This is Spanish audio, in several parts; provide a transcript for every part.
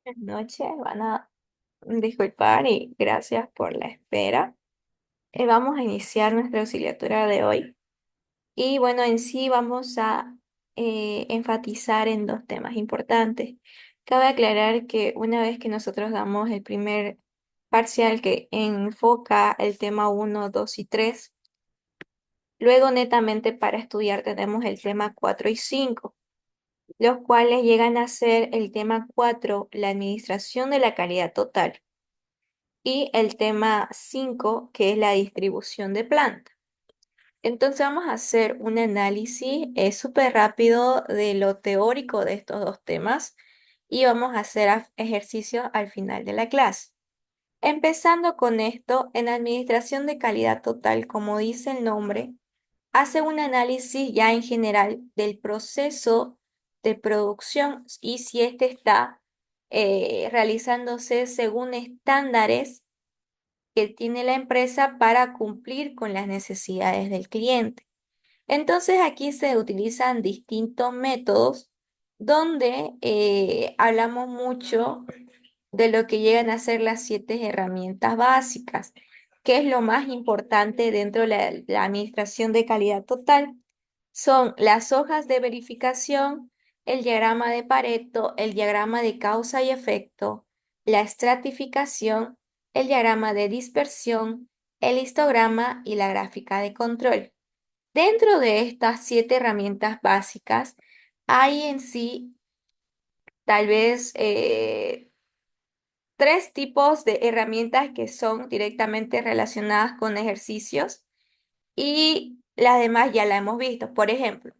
Buenas noches, van a disculpar y gracias por la espera. Vamos a iniciar nuestra auxiliatura de hoy y bueno, en sí vamos a enfatizar en dos temas importantes. Cabe aclarar que una vez que nosotros damos el primer parcial que enfoca el tema uno, 2 y 3, luego netamente para estudiar tenemos el tema 4 y 5, los cuales llegan a ser el tema 4, la administración de la calidad total, y el tema 5, que es la distribución de planta. Entonces vamos a hacer un análisis súper rápido de lo teórico de estos dos temas y vamos a hacer ejercicios al final de la clase. Empezando con esto, en administración de calidad total, como dice el nombre, hace un análisis ya en general del proceso de producción y si éste está realizándose según estándares que tiene la empresa para cumplir con las necesidades del cliente. Entonces aquí se utilizan distintos métodos donde hablamos mucho de lo que llegan a ser las 7 herramientas básicas, que es lo más importante dentro de la administración de calidad total. Son las hojas de verificación, el diagrama de Pareto, el diagrama de causa y efecto, la estratificación, el diagrama de dispersión, el histograma y la gráfica de control. Dentro de estas 7 herramientas básicas, hay en sí tal vez tres tipos de herramientas que son directamente relacionadas con ejercicios y las demás ya la hemos visto. Por ejemplo,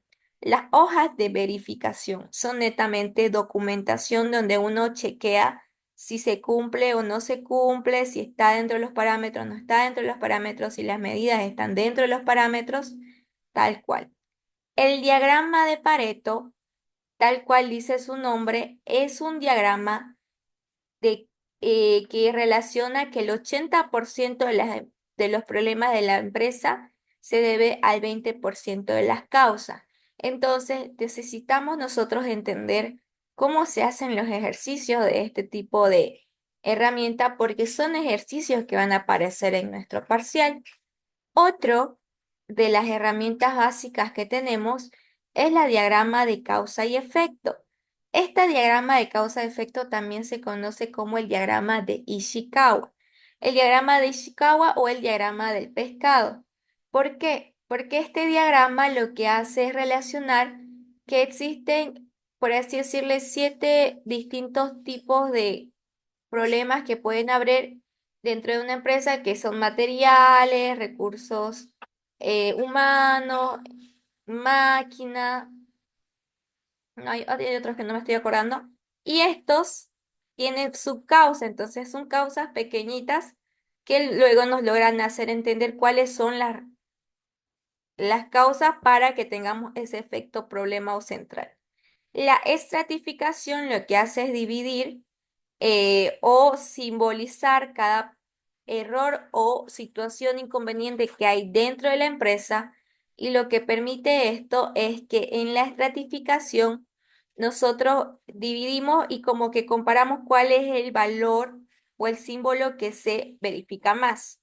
las hojas de verificación son netamente documentación donde uno chequea si se cumple o no se cumple, si está dentro de los parámetros, no está dentro de los parámetros, si las medidas están dentro de los parámetros, tal cual. El diagrama de Pareto, tal cual dice su nombre, es un diagrama de, que relaciona que el 80% de los problemas de la empresa se debe al 20% de las causas. Entonces, necesitamos nosotros entender cómo se hacen los ejercicios de este tipo de herramienta porque son ejercicios que van a aparecer en nuestro parcial. Otro de las herramientas básicas que tenemos es la diagrama de causa y efecto. Este diagrama de causa y efecto también se conoce como el diagrama de Ishikawa. El diagrama de Ishikawa o el diagrama del pescado. ¿Por qué? Porque este diagrama lo que hace es relacionar que existen, por así decirle, 7 distintos tipos de problemas que pueden haber dentro de una empresa, que son materiales, recursos humanos, máquina, hay otros que no me estoy acordando, y estos tienen su causa, entonces son causas pequeñitas que luego nos logran hacer entender cuáles son las causas para que tengamos ese efecto problema o central. La estratificación lo que hace es dividir o simbolizar cada error o situación inconveniente que hay dentro de la empresa, y lo que permite esto es que en la estratificación nosotros dividimos y como que comparamos cuál es el valor o el símbolo que se verifica más.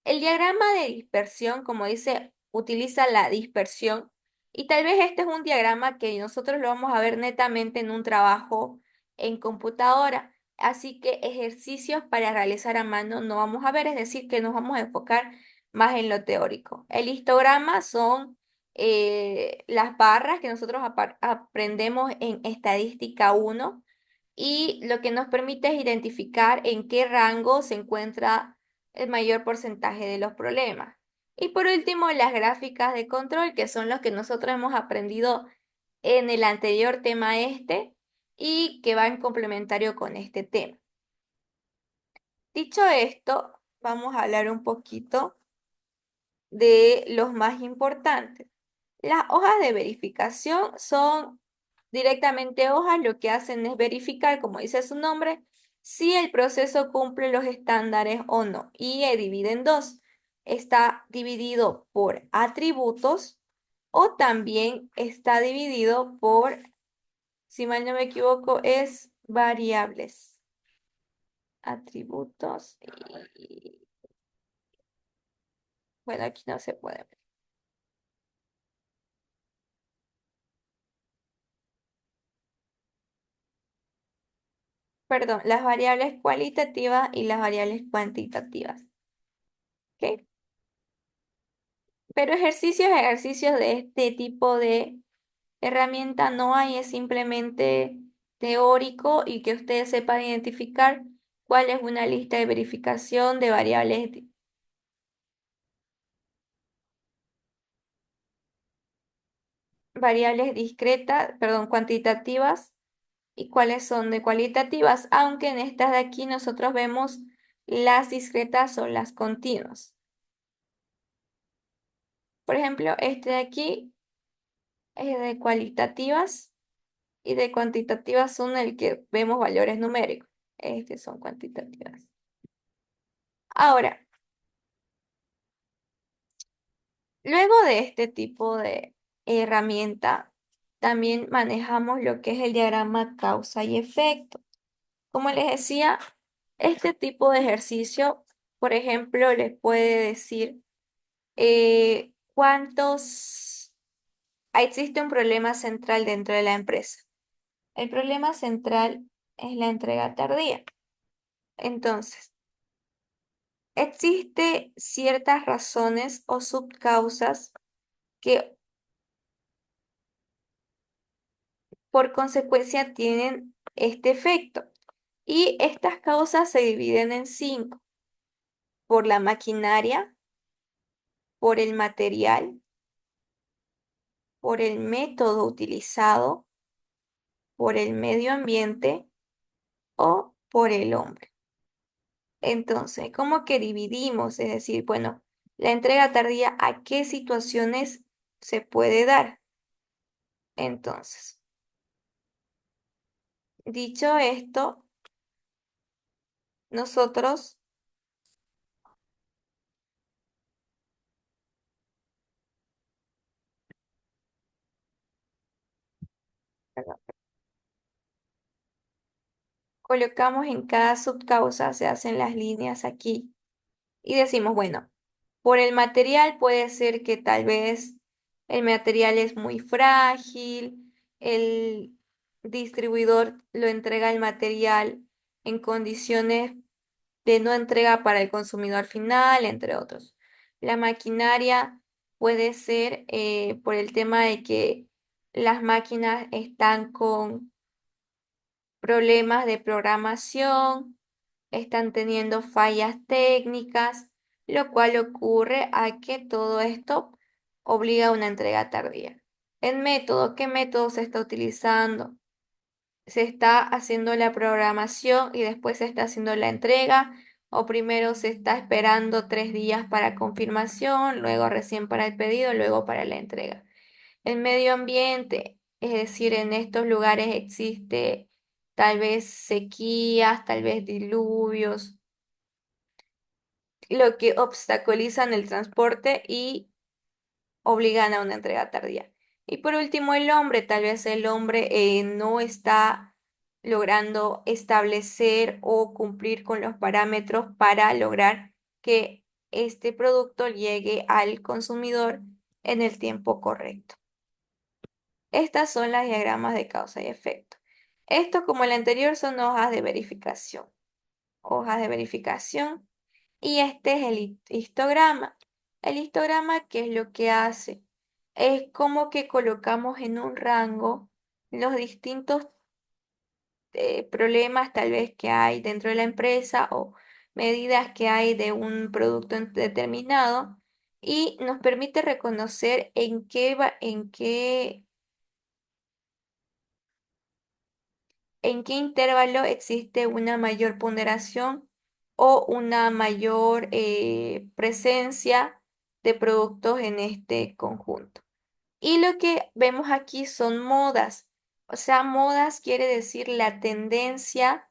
El diagrama de dispersión, como dice, utiliza la dispersión y tal vez este es un diagrama que nosotros lo vamos a ver netamente en un trabajo en computadora. Así que ejercicios para realizar a mano no vamos a ver, es decir, que nos vamos a enfocar más en lo teórico. El histograma son las barras que nosotros aprendemos en estadística uno, y lo que nos permite es identificar en qué rango se encuentra el mayor porcentaje de los problemas. Y por último, las gráficas de control, que son los que nosotros hemos aprendido en el anterior tema y que van complementario con este tema. Dicho esto, vamos a hablar un poquito de los más importantes. Las hojas de verificación son directamente hojas, lo que hacen es verificar, como dice su nombre, si el proceso cumple los estándares o no. Y divide en dos. Está dividido por atributos o también está dividido por, si mal no me equivoco, es variables. atributos bueno, aquí no se puede ver. Perdón, las variables cualitativas y las variables cuantitativas. ¿Ok? Pero ejercicios de este tipo de herramienta no hay, es simplemente teórico y que ustedes sepan identificar cuál es una lista de verificación de variables discretas, perdón, cuantitativas y cuáles son de cualitativas, aunque en estas de aquí nosotros vemos las discretas o las continuas. Por ejemplo, este de aquí es de cualitativas y de cuantitativas son el que vemos valores numéricos. Este son cuantitativas. Ahora, luego de este tipo de herramienta, también manejamos lo que es el diagrama causa y efecto. Como les decía, este tipo de ejercicio, por ejemplo, les puede decir cuántos... Existe un problema central dentro de la empresa. El problema central es la entrega tardía. Entonces, existe ciertas razones o subcausas que por consecuencia tienen este efecto. Y estas causas se dividen en cinco: por la maquinaria, por el material, por el método utilizado, por el medio ambiente o por el hombre. Entonces, ¿cómo que dividimos? Es decir, bueno, la entrega tardía, ¿a qué situaciones se puede dar? Entonces, dicho esto, nosotros perdón, colocamos en cada subcausa, se hacen las líneas aquí y decimos, bueno, por el material puede ser que tal vez el material es muy frágil, el distribuidor lo entrega el material en condiciones de no entrega para el consumidor final, entre otros. La maquinaria puede ser por el tema de que las máquinas están con problemas de programación, están teniendo fallas técnicas, lo cual ocurre a que todo esto obliga a una entrega tardía. El método, ¿qué método se está utilizando? Se está haciendo la programación y después se está haciendo la entrega, o primero se está esperando 3 días para confirmación, luego recién para el pedido, luego para la entrega. El medio ambiente, es decir, en estos lugares existe tal vez sequías, tal vez diluvios, lo que obstaculizan el transporte y obligan a una entrega tardía. Y por último, el hombre, tal vez el hombre no está logrando establecer o cumplir con los parámetros para lograr que este producto llegue al consumidor en el tiempo correcto. Estas son las diagramas de causa y efecto. Esto, como el anterior, son hojas de verificación. Hojas de verificación. Y este es el histograma. El histograma, ¿qué es lo que hace? Es como que colocamos en un rango los distintos problemas tal vez que hay dentro de la empresa o medidas que hay de un producto determinado y nos permite reconocer en qué intervalo existe una mayor ponderación o una mayor presencia de productos en este conjunto. Y lo que vemos aquí son modas. O sea, modas quiere decir la tendencia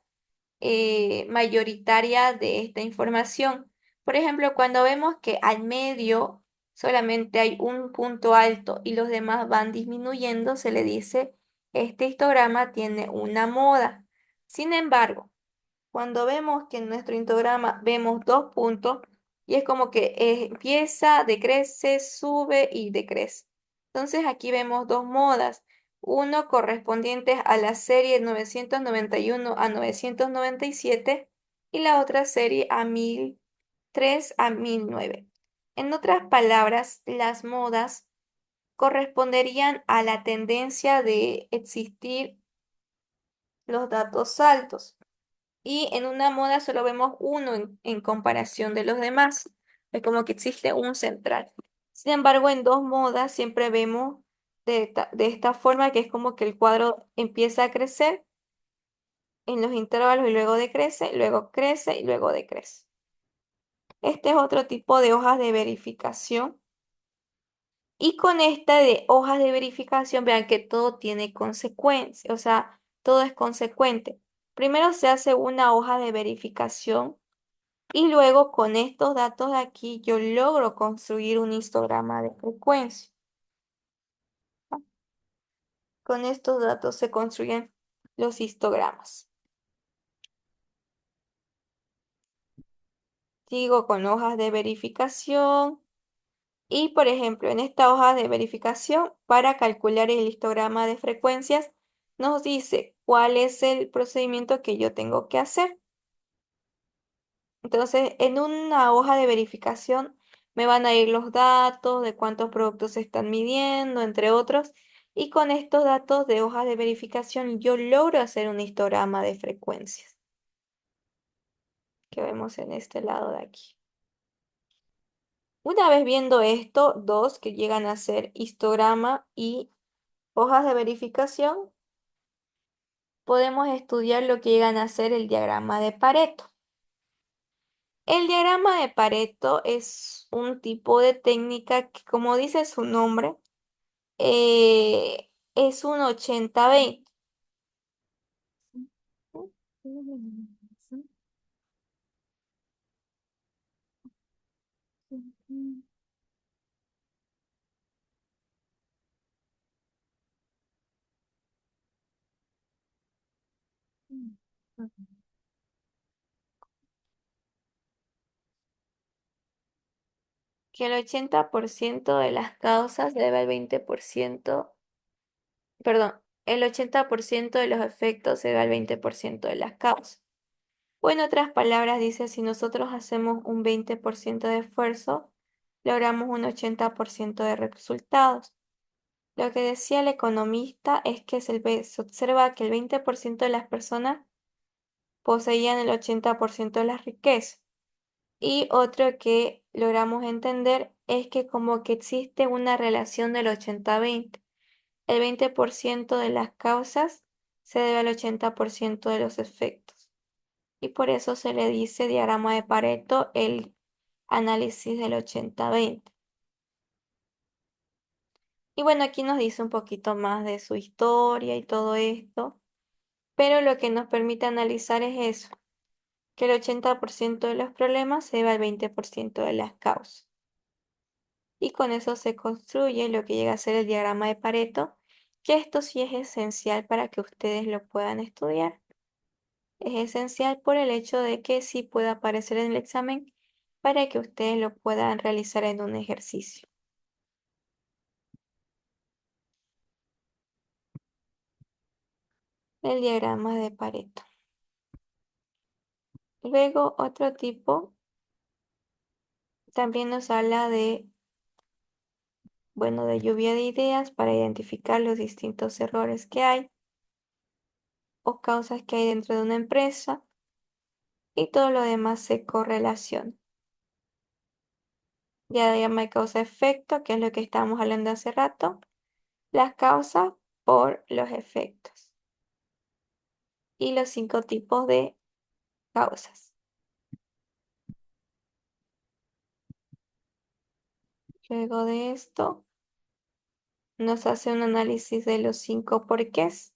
mayoritaria de esta información. Por ejemplo, cuando vemos que al medio solamente hay un punto alto y los demás van disminuyendo, se le dice, este histograma tiene una moda. Sin embargo, Cuando vemos que en nuestro histograma vemos dos puntos y es como que empieza, decrece, sube y decrece. Entonces aquí vemos dos modas, uno correspondiente a la serie 991 a 997 y la otra serie a 1003 a 1009. En otras palabras, las modas corresponderían a la tendencia de existir los datos altos y en una moda solo vemos uno en comparación de los demás. Es como que existe un central. Sin embargo, en dos modas siempre vemos de esta forma que es como que el cuadro empieza a crecer en los intervalos y luego crece y luego decrece. Este es otro tipo de hojas de verificación. Y con esta de hojas de verificación, vean que todo tiene consecuencia, o sea, todo es consecuente. Primero se hace una hoja de verificación y luego con estos datos de aquí yo logro construir un histograma de frecuencia. Con estos datos se construyen los histogramas. Sigo con hojas de verificación y, por ejemplo, en esta hoja de verificación, para calcular el histograma de frecuencias, nos dice cuál es el procedimiento que yo tengo que hacer. Entonces, en una hoja de verificación me van a ir los datos de cuántos productos se están midiendo, entre otros, y con estos datos de hojas de verificación yo logro hacer un histograma de frecuencias que vemos en este lado de aquí. Una vez viendo esto, dos que llegan a ser histograma y hojas de verificación, podemos estudiar lo que llegan a ser el diagrama de Pareto. El diagrama de Pareto es un tipo de técnica que, como dice su nombre, es un 80-20. Que el 80% de las causas debe al 20%, perdón, el 80% de los efectos se debe al 20% de las causas. O en otras palabras, dice, si nosotros hacemos un 20% de esfuerzo, logramos un 80% de resultados. Lo que decía el economista es que se observa que el 20% de las personas poseían el 80% de la riqueza. Y otro que logramos entender es que como que existe una relación del 80-20. El 20% de las causas se debe al 80% de los efectos. Y por eso se le dice diagrama de Pareto el análisis del 80-20. Y bueno, aquí nos dice un poquito más de su historia y todo esto, pero lo que nos permite analizar es eso, que el 80% de los problemas se debe al 20% de las causas. Y con eso se construye lo que llega a ser el diagrama de Pareto, que esto sí es esencial para que ustedes lo puedan estudiar. Es esencial por el hecho de que sí puede aparecer en el examen para que ustedes lo puedan realizar en un ejercicio. El diagrama de Pareto. Luego, otro tipo también nos habla de, bueno, de lluvia de ideas para identificar los distintos errores que hay o causas que hay dentro de una empresa y todo lo demás se correlaciona. Ya diagrama de causa-efecto, que es lo que estábamos hablando hace rato, las causas por los efectos y los 5 tipos de causas. Luego de esto, nos hace un análisis de los 5 porqués,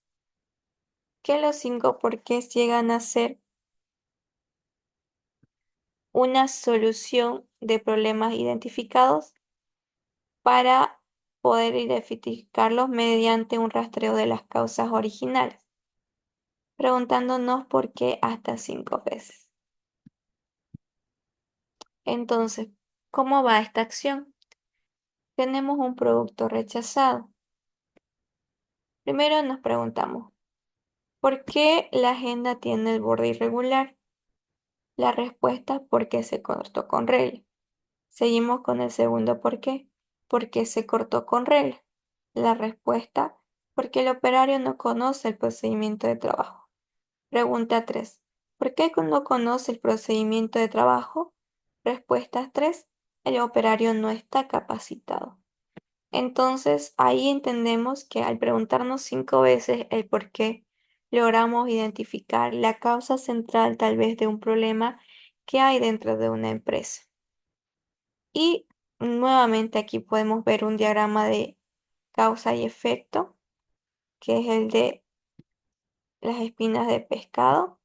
que los 5 porqués llegan a ser una solución de problemas identificados para poder identificarlos mediante un rastreo de las causas originales. preguntándonos por qué hasta 5 veces. Entonces, ¿cómo va esta acción? Tenemos un producto rechazado. Primero nos preguntamos, ¿por qué la agenda tiene el borde irregular? La respuesta, porque se cortó con regla. Seguimos con el segundo por qué. Porque se cortó con regla. La respuesta, porque el operario no conoce el procedimiento de trabajo. Pregunta 3. ¿Por qué no conoce el procedimiento de trabajo? Respuesta 3. El operario no está capacitado. Entonces, ahí entendemos que al preguntarnos 5 veces el por qué, logramos identificar la causa central tal vez de un problema que hay dentro de una empresa. Y nuevamente aquí podemos ver un diagrama de causa y efecto, que es el de las espinas de pescado.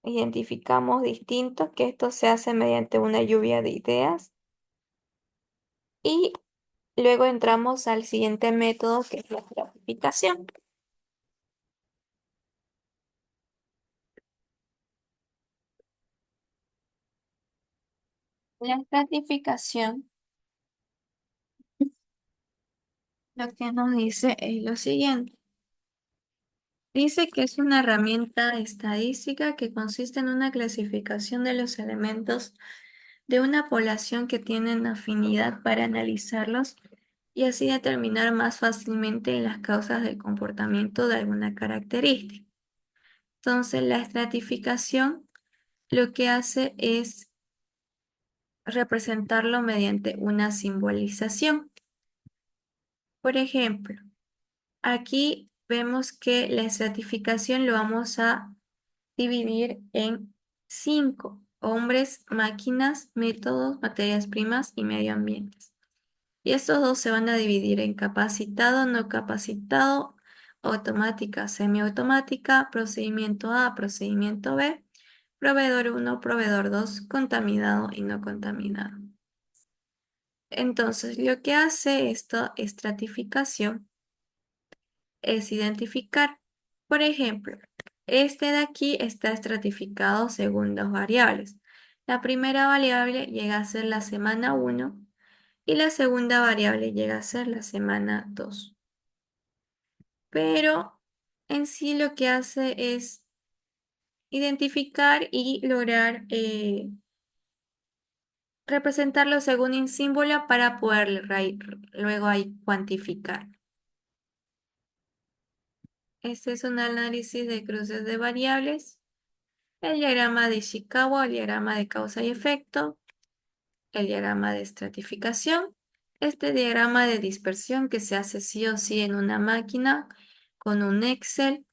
Identificamos distintos, que esto se hace mediante una lluvia de ideas. Y luego entramos al siguiente método, que es la clasificación. La estratificación lo que nos dice es lo siguiente. Dice que es una herramienta estadística que consiste en una clasificación de los elementos de una población que tienen afinidad para analizarlos y así determinar más fácilmente las causas del comportamiento de alguna característica. Entonces, la estratificación lo que hace es representarlo mediante una simbolización. Por ejemplo, aquí vemos que la estratificación lo vamos a dividir en 5: hombres, máquinas, métodos, materias primas y medio ambiente. Y estos dos se van a dividir en capacitado, no capacitado, automática, semiautomática, procedimiento A, procedimiento B, proveedor uno, proveedor 2, contaminado y no contaminado. Entonces, lo que hace esta estratificación es identificar, por ejemplo, este de aquí está estratificado según dos variables. La primera variable llega a ser la semana 1 y la segunda variable llega a ser la semana 2. Pero en sí lo que hace es identificar y lograr representarlo según un símbolo para poder luego ahí cuantificar. Este es un análisis de cruces de variables, el diagrama de Ishikawa, el diagrama de causa y efecto, el diagrama de estratificación, este diagrama de dispersión que se hace sí o sí en una máquina con un Excel.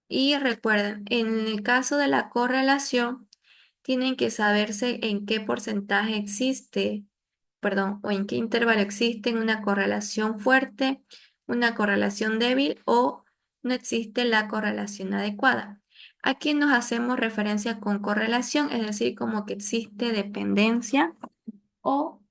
Y recuerden, en el caso de la correlación, tienen que saberse en qué porcentaje existe, perdón, o en qué intervalo existe una correlación fuerte, una correlación débil o no existe la correlación adecuada. Aquí nos hacemos referencia con correlación, es decir, como que existe dependencia o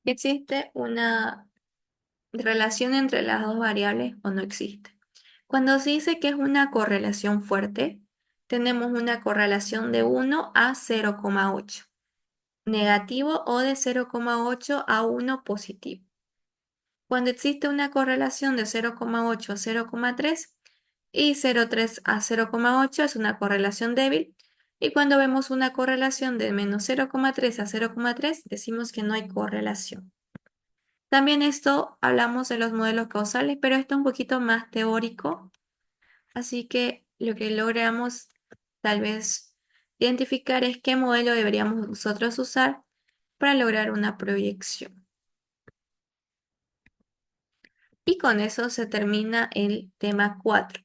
que existe una relación entre las dos variables o no existe. Cuando se dice que es una correlación fuerte, tenemos una correlación de 1 a 0,8, negativo, o de 0,8 a 1 positivo. Cuando existe una correlación de 0,8 a 0,3 y 0,3 a 0,8 es una correlación débil. Y cuando vemos una correlación de menos 0,3 a 0,3 decimos que no hay correlación. También esto hablamos de los modelos causales, pero esto es un poquito más teórico. Así que lo que logramos tal vez identificar es qué modelo deberíamos nosotros usar para lograr una proyección. Y con eso se termina el tema 4.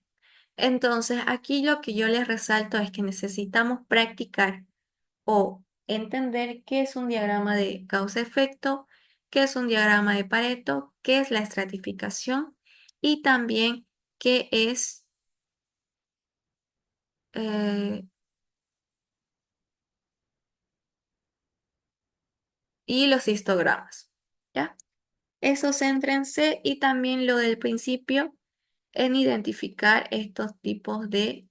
Entonces, aquí lo que yo les resalto es que necesitamos practicar o entender qué es un diagrama de causa-efecto, qué es un diagrama de Pareto, qué es la estratificación y también qué es eh, y los histogramas. ¿Ya? Eso céntrense y también lo del principio en identificar estos tipos de...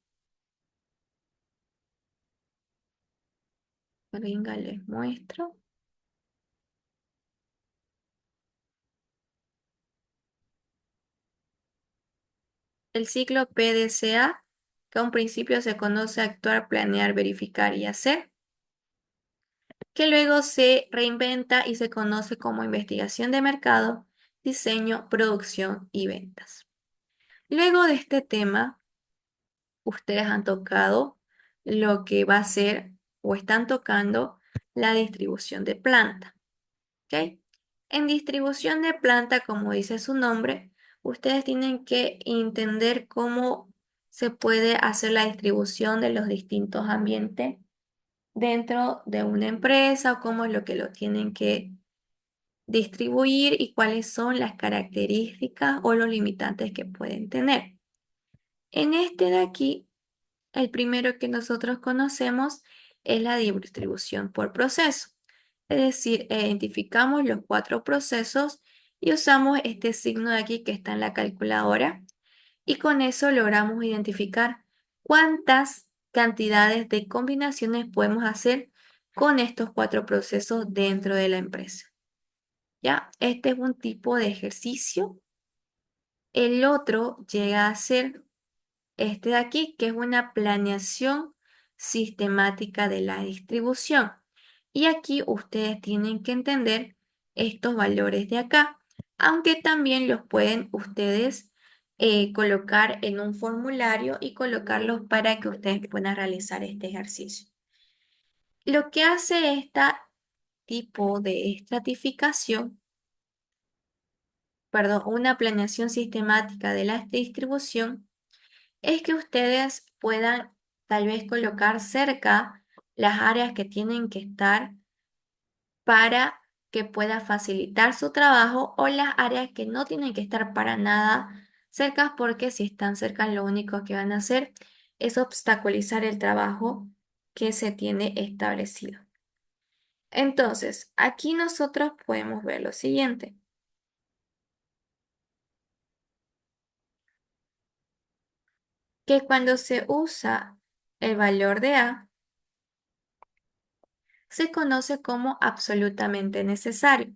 Venga, les muestro. El ciclo PDCA, que a un principio se conoce actuar, planear, verificar y hacer, que luego se reinventa y se conoce como investigación de mercado, diseño, producción y ventas. Luego de este tema, ustedes han tocado lo que va a ser o están tocando la distribución de planta. ¿Ok? En distribución de planta, como dice su nombre, ustedes tienen que entender cómo se puede hacer la distribución de los distintos ambientes dentro de una empresa o cómo es lo que lo tienen que distribuir y cuáles son las características o los limitantes que pueden tener. En este de aquí, el primero que nosotros conocemos es la distribución por proceso. Es decir, identificamos los cuatro procesos y usamos este signo de aquí que está en la calculadora y con eso logramos identificar cuántas cantidades de combinaciones podemos hacer con estos cuatro procesos dentro de la empresa. ¿Ya? Este es un tipo de ejercicio. El otro llega a ser este de aquí, que es una planeación sistemática de la distribución. Y aquí ustedes tienen que entender estos valores de acá, aunque también los pueden ustedes colocar en un formulario y colocarlos para que ustedes puedan realizar este ejercicio. Lo que hace este tipo de estratificación, perdón, una planeación sistemática de la distribución, es que ustedes puedan tal vez colocar cerca las áreas que tienen que estar para que pueda facilitar su trabajo o las áreas que no tienen que estar para nada cerca porque si están cerca lo único que van a hacer es obstaculizar el trabajo que se tiene establecido. Entonces, aquí nosotros podemos ver lo siguiente, que cuando se usa el valor de A, se conoce como absolutamente necesario.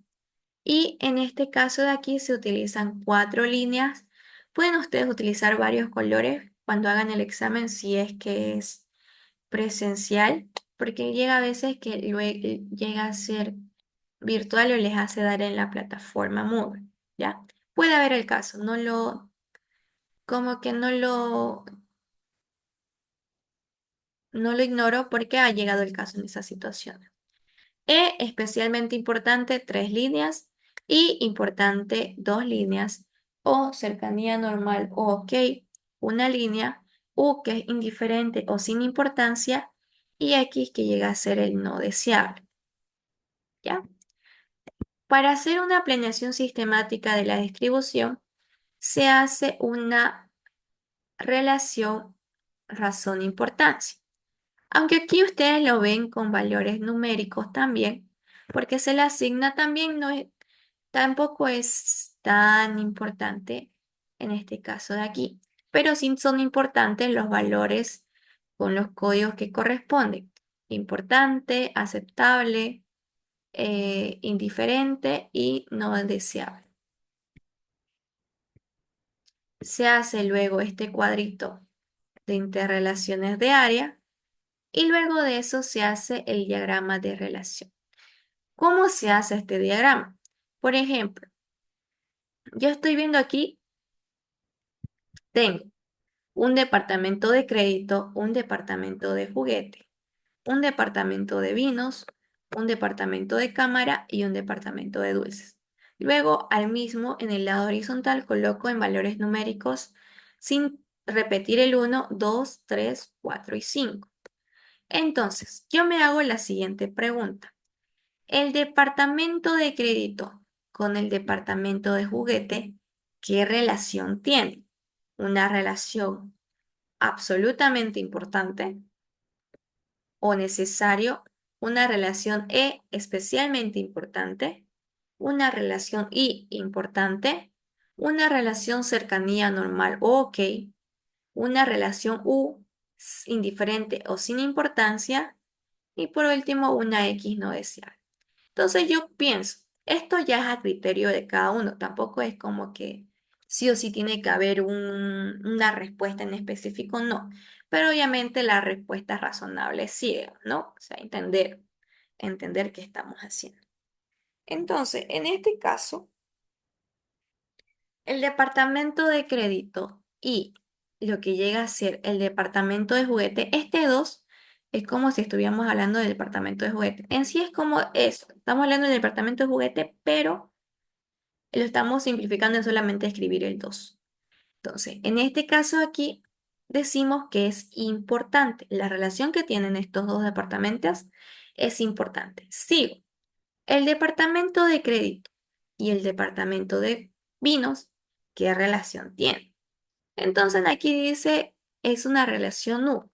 Y en este caso de aquí se utilizan cuatro líneas. Pueden ustedes utilizar varios colores cuando hagan el examen si es que es presencial, porque llega a veces que luego llega a ser virtual o les hace dar en la plataforma Moodle, ¿ya? Puede haber el caso, como que no lo ignoro porque ha llegado el caso en esa situación. Especialmente importante, tres líneas y importante, dos líneas. O cercanía normal o ok, una línea. U que es indiferente o sin importancia. Y X que llega a ser el no deseable. ¿Ya? Para hacer una planeación sistemática de la distribución, se hace una relación razón-importancia. Aunque aquí ustedes lo ven con valores numéricos también, porque se le asigna también, tampoco es tan importante en este caso de aquí, pero sí son importantes los valores con los códigos que corresponden. Importante, aceptable, indiferente y no deseable. Se hace luego este cuadrito de interrelaciones de área y luego de eso se hace el diagrama de relación. ¿Cómo se hace este diagrama? Por ejemplo, yo estoy viendo aquí, tengo un departamento de crédito, un departamento de juguete, un departamento de vinos, un departamento de cámara y un departamento de dulces. Luego, al mismo, en el lado horizontal, coloco en valores numéricos sin repetir el 1, 2, 3, 4 y 5. Entonces, yo me hago la siguiente pregunta. El departamento de crédito con el departamento de juguete, ¿qué relación tiene? ¿Una relación absolutamente importante o necesario? ¿Una relación E especialmente importante? ¿Una relación I importante? ¿Una relación cercanía normal o ok? ¿Una relación U indiferente o sin importancia? Y por último, una X no deseable. Entonces yo pienso, esto ya es a criterio de cada uno, tampoco es como que sí o sí tiene que haber una respuesta en específico, no. Pero obviamente la respuesta es razonable, sí, ¿no? O sea, entender qué estamos haciendo. Entonces, en este caso, el departamento de crédito y lo que llega a ser el departamento de juguete, este 2 es como si estuviéramos hablando del departamento de juguete. En sí es como eso, estamos hablando del departamento de juguete, pero lo estamos simplificando en solamente escribir el 2. Entonces, en este caso aquí decimos que es importante. La relación que tienen estos dos departamentos es importante. Sigo. El departamento de crédito y el departamento de vinos, ¿qué relación tienen? Entonces aquí dice, es una relación no,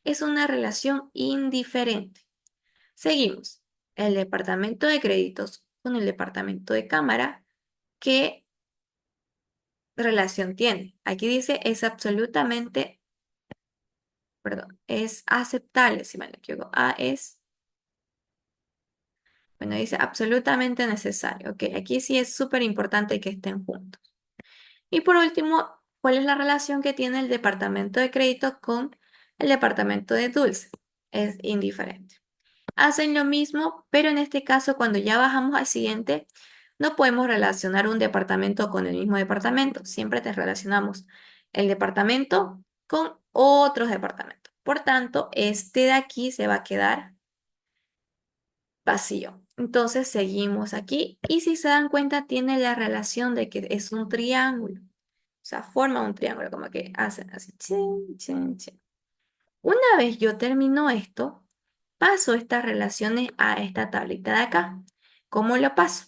es una relación indiferente. Seguimos. El departamento de créditos con el departamento de cámara, ¿qué relación tiene? Aquí dice, es absolutamente, perdón, es aceptable, si me lo equivoco. A es, bueno, dice absolutamente necesario. Ok, aquí sí es súper importante que estén juntos. Y por último, ¿cuál es la relación que tiene el departamento de crédito con el departamento de dulce? Es indiferente. Hacen lo mismo, pero en este caso, cuando ya bajamos al siguiente, no podemos relacionar un departamento con el mismo departamento. Siempre te relacionamos el departamento con otros departamentos. Por tanto, este de aquí se va a quedar vacío. Entonces seguimos aquí y si se dan cuenta tiene la relación de que es un triángulo. O sea, forma un triángulo, como que hacen así. Chin, chin, chin. Una vez yo termino esto, paso estas relaciones a esta tablita de acá. ¿Cómo lo paso?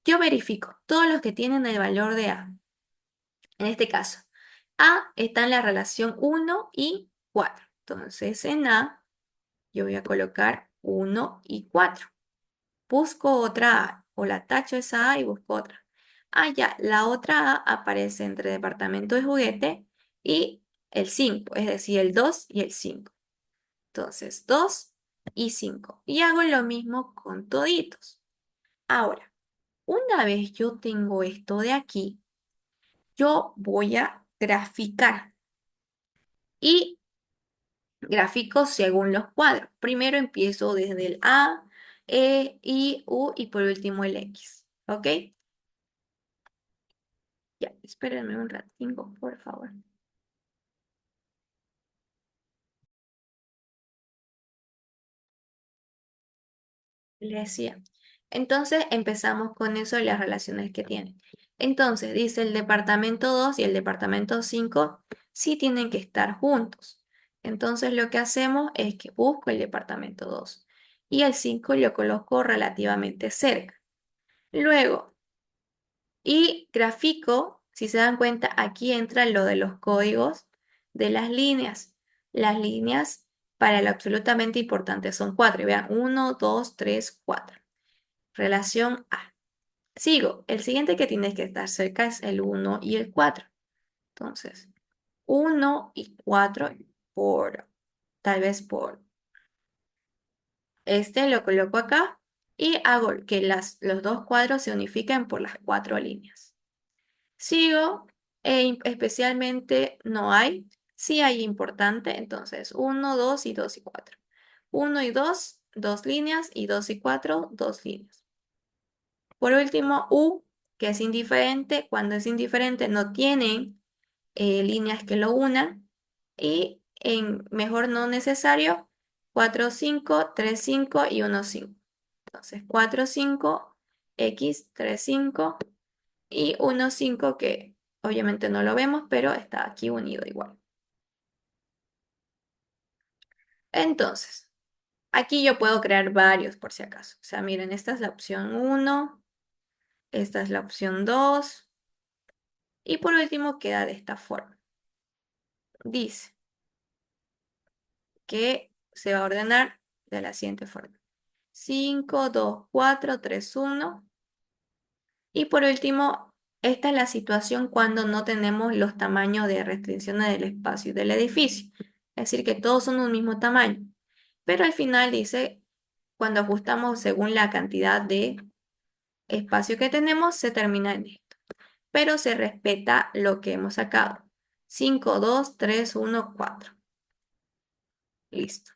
Yo verifico todos los que tienen el valor de A. En este caso, A está en la relación 1 y 4. Entonces, en A, yo voy a colocar 1 y 4. Busco otra A, o la tacho esa A y busco otra. Ah, ya, la otra A aparece entre departamento de juguete y el 5, es decir, el 2 y el 5. Entonces, 2 y 5. Y hago lo mismo con toditos. Ahora, una vez yo tengo esto de aquí, yo voy a graficar. Y grafico según los cuadros. Primero empiezo desde el A, E, I, U y por último el X. ¿Ok? Ya, espérenme un ratito, por favor. Le decía. Entonces empezamos con eso y las relaciones que tienen. Entonces dice el departamento 2 y el departamento 5 sí tienen que estar juntos. Entonces lo que hacemos es que busco el departamento 2 y el 5 lo coloco relativamente cerca. Luego, y grafico, si se dan cuenta, aquí entra lo de los códigos de las líneas. Las líneas para lo absolutamente importante son cuatro. Y vean, 1, 2, 3, 4. Relación A. Sigo. El siguiente que tienes que estar cerca es el 1 y el 4. Entonces, 1 y 4 por, tal vez por este lo coloco acá y hago que los dos cuadros se unifiquen por las cuatro líneas. Sigo, especialmente no hay. Sí hay importante, entonces 1, 2 y 2 y 4. 1 y 2, dos líneas y 2 y 4, dos líneas. Por último, U, que es indiferente. Cuando es indiferente no tienen líneas que lo unan. Y en mejor no necesario, 4, 5, 3, 5 y 1, 5. Entonces, 4, 5, X, 3, 5 y 1, 5 que obviamente no lo vemos, pero está aquí unido igual. Entonces, aquí yo puedo crear varios por si acaso. O sea, miren, esta es la opción uno, esta es la opción 2 y por último queda de esta forma. Dice que se va a ordenar de la siguiente forma. 5, 2, 4, 3, 1. Y por último, esta es la situación cuando no tenemos los tamaños de restricciones del espacio del edificio. Es decir, que todos son un mismo tamaño. Pero al final dice, cuando ajustamos según la cantidad de espacio que tenemos, se termina en esto. Pero se respeta lo que hemos sacado. 5, 2, 3, 1, 4. Listo.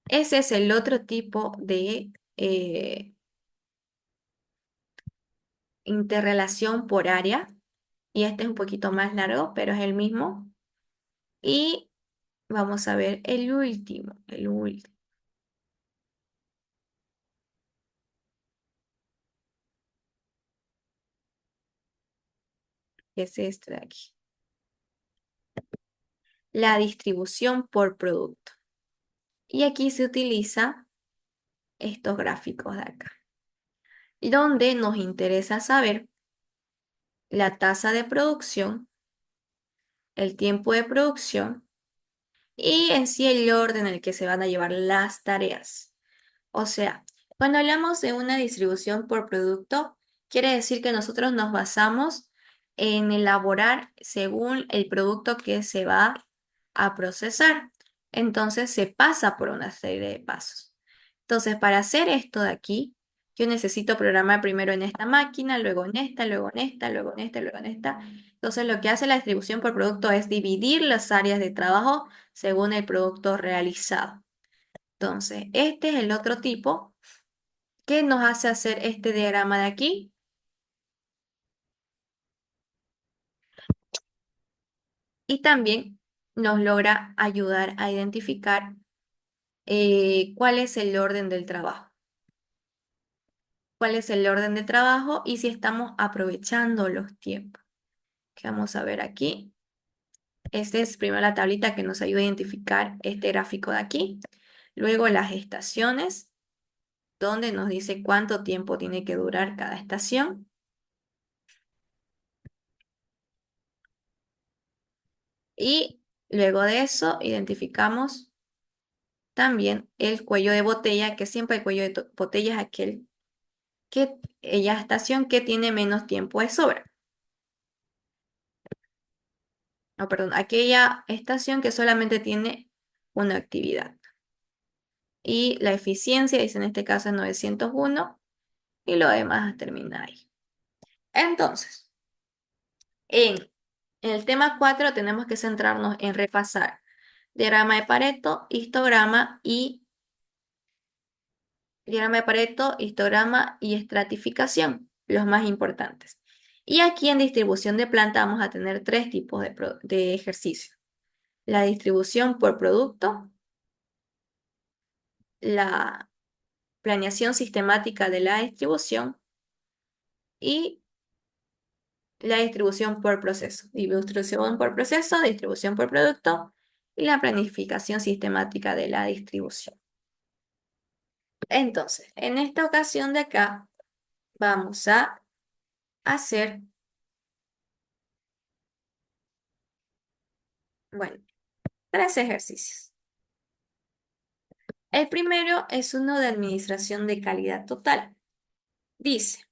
Ese es el otro tipo de interrelación por área. Y este es un poquito más largo, pero es el mismo. Y vamos a ver el último, que es este de aquí. La distribución por producto. Y aquí se utiliza estos gráficos de acá, donde nos interesa saber la tasa de producción, el tiempo de producción y en sí el orden en el que se van a llevar las tareas. O sea, cuando hablamos de una distribución por producto, quiere decir que nosotros nos basamos en elaborar según el producto que se va a procesar. Entonces se pasa por una serie de pasos. Entonces, para hacer esto de aquí, yo necesito programar primero en esta máquina, luego en esta, luego en esta, luego en esta, luego en esta. Entonces, lo que hace la distribución por producto es dividir las áreas de trabajo según el producto realizado. Entonces, este es el otro tipo que nos hace hacer este diagrama de aquí y también nos logra ayudar a identificar cuál es el orden del trabajo. Cuál es el orden de trabajo y si estamos aprovechando los tiempos. Que vamos a ver aquí. Esta es primero la tablita que nos ayuda a identificar este gráfico de aquí. Luego las estaciones, donde nos dice cuánto tiempo tiene que durar cada estación. Y luego de eso identificamos también el cuello de botella, que siempre el cuello de botella es aquel que, la estación que tiene menos tiempo de sobra. No, perdón, aquella estación que solamente tiene una actividad. Y la eficiencia, dice en este caso es 901, y lo demás termina ahí. Entonces, en el tema 4 tenemos que centrarnos en repasar diagrama de Pareto, histograma y estratificación, los más importantes. Y aquí en distribución de planta vamos a tener tres tipos de ejercicios. La distribución por producto, la planeación sistemática de la distribución y la distribución por proceso. Distribución por proceso, distribución por producto y la planificación sistemática de la distribución. Entonces, en esta ocasión de acá, vamos a hacer, bueno, tres ejercicios. El primero es uno de administración de calidad total. Dice,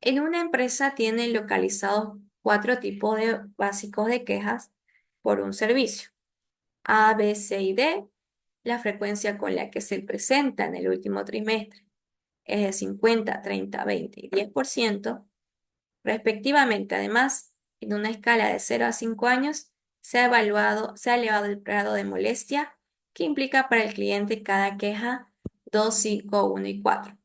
en una empresa tienen localizados cuatro tipos de básicos de quejas por un servicio. A, B, C y D, la frecuencia con la que se presenta en el último trimestre es de 50, 30, 20 y 10%, respectivamente. Además, en una escala de 0 a 5 años, se ha elevado el grado de molestia que implica para el cliente cada queja 2, 5, 1 y 4,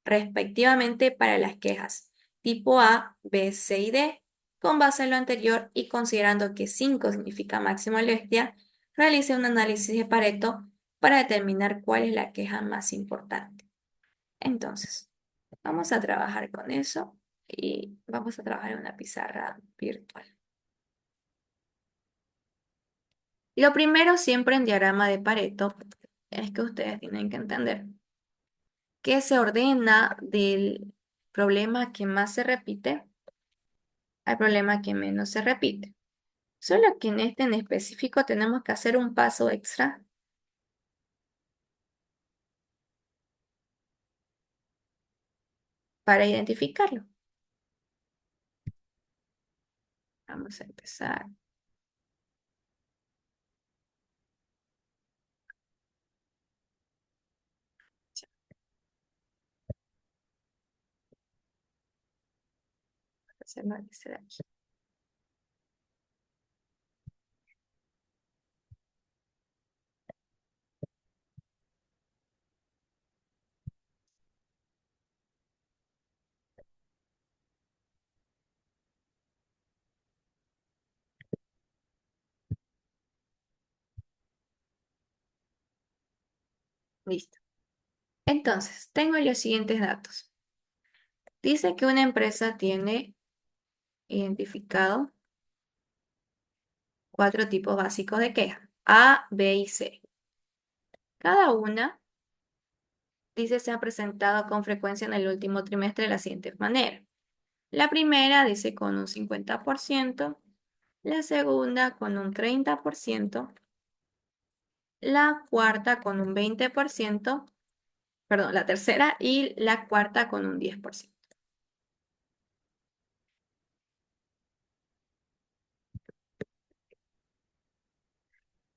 respectivamente para las quejas tipo A, B, C y D. Con base en lo anterior y considerando que 5 significa máxima molestia, realice un análisis de Pareto para determinar cuál es la queja más importante. Entonces, vamos a trabajar con eso y vamos a trabajar en una pizarra virtual. Lo primero siempre en diagrama de Pareto es que ustedes tienen que entender que se ordena del problema que más se repite al problema que menos se repite. Solo que en este en específico tenemos que hacer un paso extra para identificarlo. Vamos a empezar. Hacerlo desde aquí. Listo. Entonces, tengo los siguientes datos. Dice que una empresa tiene identificado 4 tipos básicos de queja, A, B y C. Cada una dice se ha presentado con frecuencia en el último trimestre de la siguiente manera. La primera dice con un 50%, la segunda con un 30%, la cuarta con un 20%, perdón, la tercera y la cuarta con un 10%.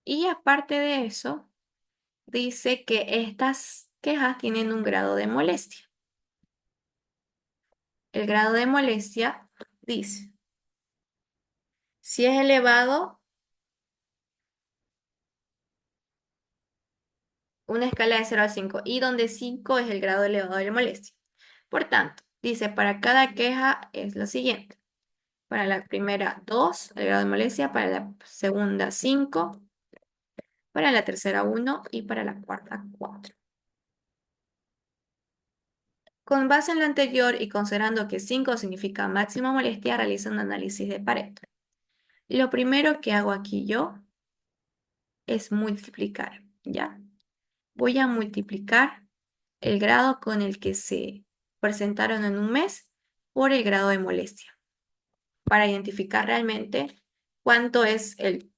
Y aparte de eso, dice que estas quejas tienen un grado de molestia. El grado de molestia dice, si es elevado, una escala de 0 a 5, y donde 5 es el grado elevado de molestia. Por tanto, dice, para cada queja es lo siguiente. Para la primera, 2, el grado de molestia, para la segunda, 5, para la tercera, 1 y para la cuarta, 4. Con base en lo anterior y considerando que 5 significa máxima molestia, realiza un análisis de Pareto. Lo primero que hago aquí yo es multiplicar, ¿ya? Voy a multiplicar el grado con el que se presentaron en un mes por el grado de molestia para identificar realmente cuánto es el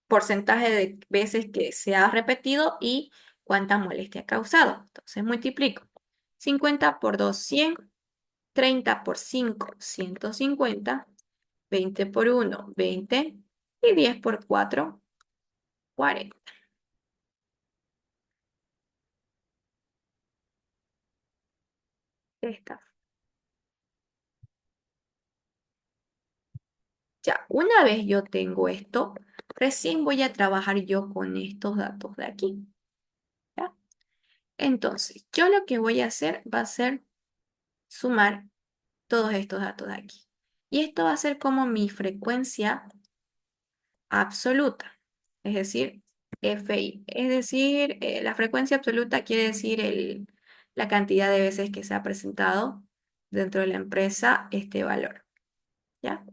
porcentaje de veces que se ha repetido y cuánta molestia ha causado. Entonces multiplico 50 por 2, 100, 30 por 5, 150, 20 por 1, 20 y 10 por 4, 40. Esta. Ya, una vez yo tengo esto, recién voy a trabajar yo con estos datos de aquí. ¿Ya? Entonces, yo lo que voy a hacer va a ser sumar todos estos datos de aquí. Y esto va a ser como mi frecuencia absoluta, es decir, FI. Es decir, la frecuencia absoluta quiere decir la cantidad de veces que se ha presentado dentro de la empresa este valor. ¿Ya?